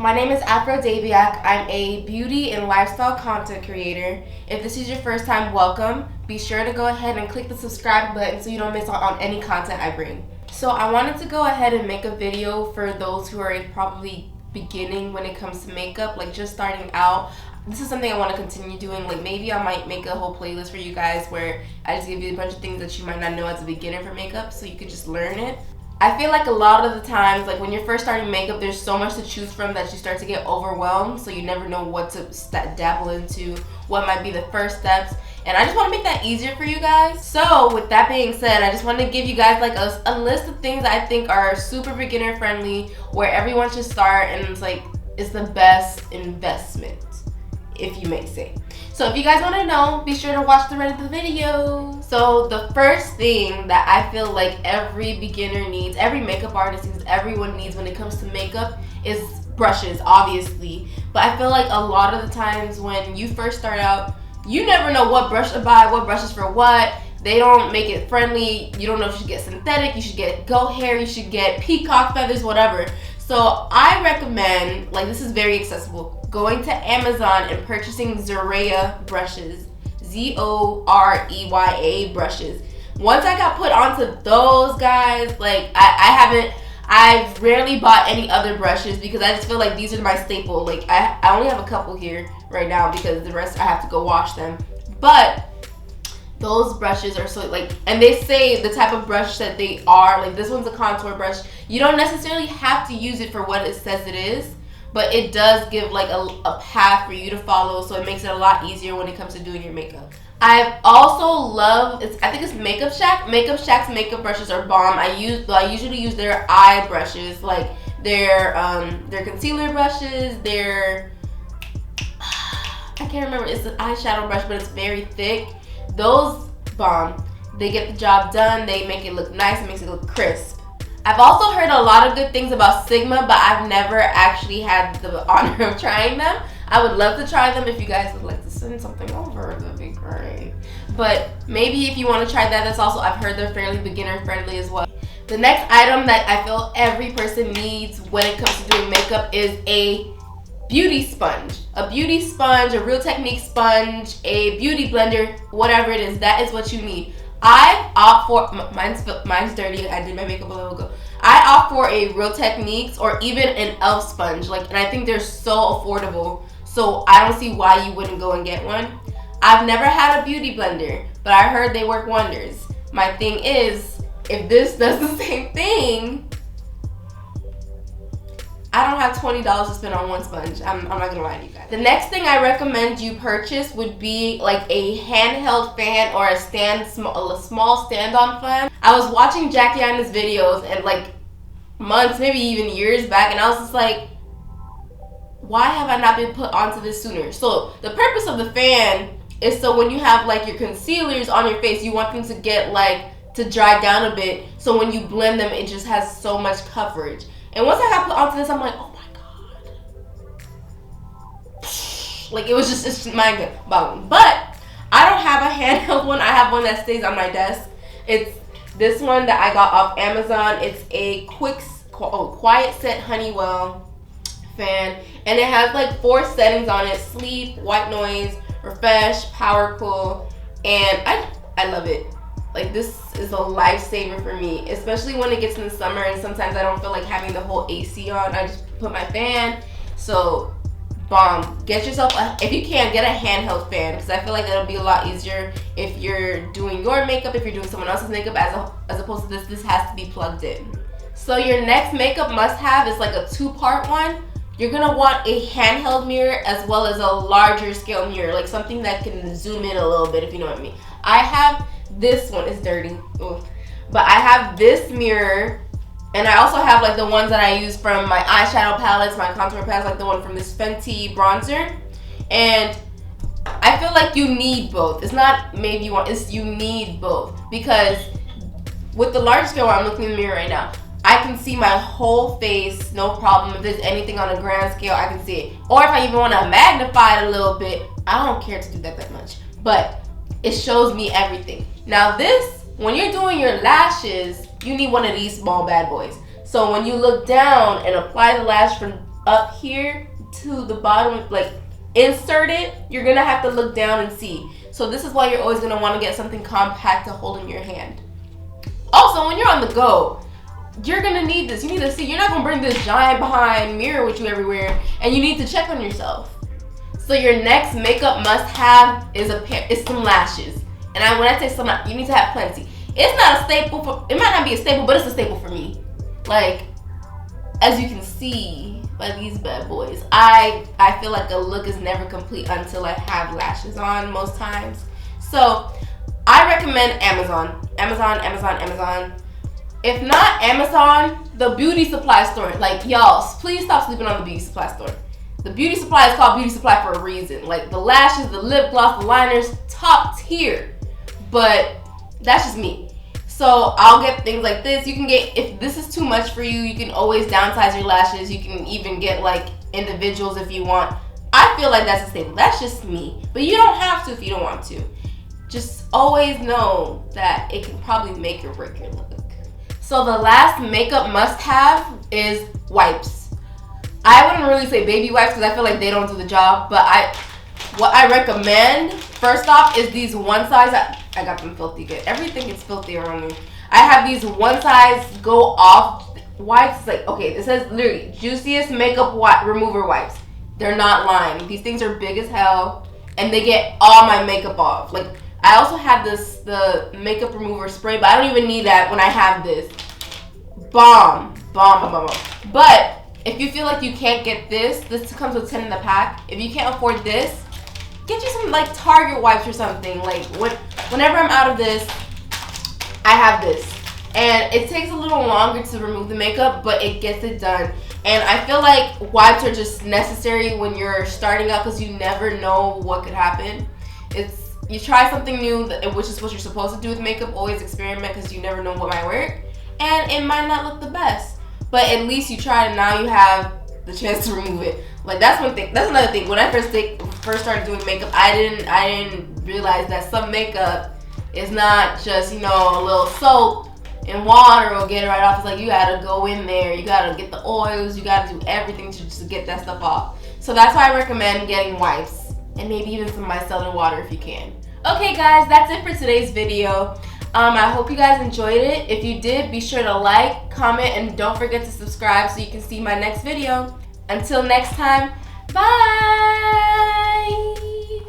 My name is Afro Daviak. I'm a beauty and lifestyle content creator. If this is your first time, welcome. Be sure to go ahead and click the subscribe button so you don't miss out on any content I bring. So I wanted to go ahead and make a video for those who are probably beginning when it comes to makeup, like just starting out. This is something I want to continue doing. Like maybe I might make a whole playlist for you guys where I just give you a bunch of things that you might not know as a beginner for makeup so you could just learn it. I feel like a lot of the times, like when you're first starting makeup, there's so much to choose from that you start to get overwhelmed, so you never know what to dabble into, what might be the first steps. And I just want to make that easier for you guys. So with that being said, I just want to give you guys like a list of things I think are super beginner friendly, where everyone should start, and it's like it's the best investment, if you may say. So if you guys want to know, be sure to watch the rest of the video. So the first thing that I feel like every beginner needs, every makeup artist needs, everyone needs when it comes to makeup is brushes, obviously. But I feel like a lot of the times when you first start out, you never know what brush to buy, what brushes for what. They don't make it friendly. You don't know if you should get synthetic, you should get goat hair, you should get peacock feathers, whatever. So I recommend, like this is very accessible, going to Amazon and purchasing Zoreya brushes, Zoreya brushes. Once I got put onto those guys, like I've rarely bought any other brushes because I just feel like these are my staple. Like I only have a couple here right now because the rest I have to go wash them. But those brushes are so like, and they say the type of brush that they are, like this one's a contour brush. You don't necessarily have to use it for what it says it is, but it does give like a path for you to follow, so it makes it a lot easier when it comes to doing your makeup. I've also loved, I think it's Makeup Shack. Makeup Shack's makeup brushes are bomb. I usually use their eye brushes, like their concealer brushes, their, I can't remember, it's an eyeshadow brush, but it's very thick. Those bomb. They get the job done. They make it look nice. It makes it look crisp. I've also heard a lot of good things about Sigma, but I've never actually had the honor of trying them. I would love to try them. If you guys would like to send something over, that'd be great. But maybe if you want to try that, that's also, I've heard they're fairly beginner friendly as well. The next item that I feel every person needs when it comes to doing makeup is a beauty sponge. A beauty sponge, a Real Technique sponge, a beauty blender, whatever it is, that is what you need. I opt for, mine's dirty, I did my makeup a little ago. I opt for a Real Techniques or even an e.l.f. sponge, like, and I think they're so affordable, so I don't see why you wouldn't go and get one. I've never had a beauty blender, but I heard they work wonders. My thing is, if this does the same thing, I don't have $20 to spend on one sponge. I'm not gonna lie to you guys. The next thing I recommend you purchase would be like a handheld fan or a small stand-on fan. I was watching Jackie Aina's videos and like months, maybe even years back, and I was just like, why have I not been put onto this sooner? So the purpose of the fan is so when you have like your concealers on your face, you want them to get like to dry down a bit, so when you blend them, it just has so much coverage. And once I got put onto this, I'm like, oh my god. Like it was just, it's mind-boggling. But I don't have a handheld one. I have one that stays on my desk. It's this one that I got off Amazon. It's a Quiet Set Honeywell fan. And it has like 4 settings on it: sleep, white noise, refresh, power cool. And I love it. Like this is a lifesaver for me, especially when it gets in the summer and sometimes I don't feel like having the whole AC on. I just put my fan. So bomb. Get yourself if you can, get a handheld fan, because I feel like that'll be a lot easier if you're doing your makeup, if you're doing someone else's makeup, as opposed to this has to be plugged in. So your next makeup must have is like a 2-part one. You're gonna want a handheld mirror as well as a larger scale mirror, like something that can zoom in a little bit, if you know what I mean. I have this one, is dirty. Ooh. But I have this mirror, and I also have like the ones that I use from my eyeshadow palettes, my contour palettes, like the one from this Fenty bronzer. And I feel like you need both. It's not maybe you want, it's you need both. Because with the large scale, I'm looking in the mirror right now, I can see my whole face, no problem. If there's anything on a grand scale, I can see it. Or if I even want to magnify it a little bit, I don't care to do that much. But it shows me everything. Now this, when you're doing your lashes, you need one of these small bad boys. So when you look down and apply the lash from up here to the bottom, like insert it, you're gonna have to look down and see. So this is why you're always gonna want to get something compact to hold in your hand. Also, when you're on the go, you're gonna need this. You need to see. You're not gonna bring this giant behind mirror with you everywhere, and you need to check on yourself. So your next makeup must-have is some lashes. And when I say some, you need to have plenty. It's not a staple for. It might not be a staple, but it's a staple for me. Like, as you can see by these bad boys, I feel like a look is never complete until I have lashes on most times. So I recommend Amazon. If not Amazon, the beauty supply store. Like, y'all, please stop sleeping on the beauty supply store. The beauty supply is called beauty supply for a reason. Like, the lashes, the lip gloss, the liners, top tier. But that's just me. So I'll get things like this. You can get, if this is too much for you, you can always downsize your lashes. You can even get like individuals if you want. I feel like that's a staple. That's just me. But you don't have to if you don't want to. Just always know that it can probably make or break your look. So the last makeup must-have is wipes. I wouldn't really say baby wipes because I feel like they don't do the job, but what I recommend first off is these one size. I got them filthy good. Everything gets filthy around me. I have these one size go off wipes. It's like, okay, it says literally juiciest makeup remover wipes. They're not lying. These things are big as hell, and they get all my makeup off. Like, I also have the makeup remover spray, but I don't even need that when I have this. Bomb. But if you feel like you can't get this comes with 10 in the pack. If you can't afford this, get you some like Target wipes or something. Like whenever I'm out of this, I have this. And it takes a little longer to remove the makeup, but it gets it done. And I feel like wipes are just necessary when you're starting out because you never know what could happen. You try something new, which is what you're supposed to do with makeup. Always experiment because you never know what might work. And it might not look the best. But at least you tried and now you have the chance to remove it. Like, that's one thing. That's another thing. When I first started doing makeup, I didn't realize that some makeup is not just, a little soap and water will get it right off. It's like you gotta go in there. You gotta get the oils. You gotta do everything to get that stuff off. So that's why I recommend getting wipes. And maybe even some micellar water if you can. Okay guys, that's it for today's video. I hope you guys enjoyed it. If you did, be sure to like, comment, and don't forget to subscribe so you can see my next video. Until next time, bye!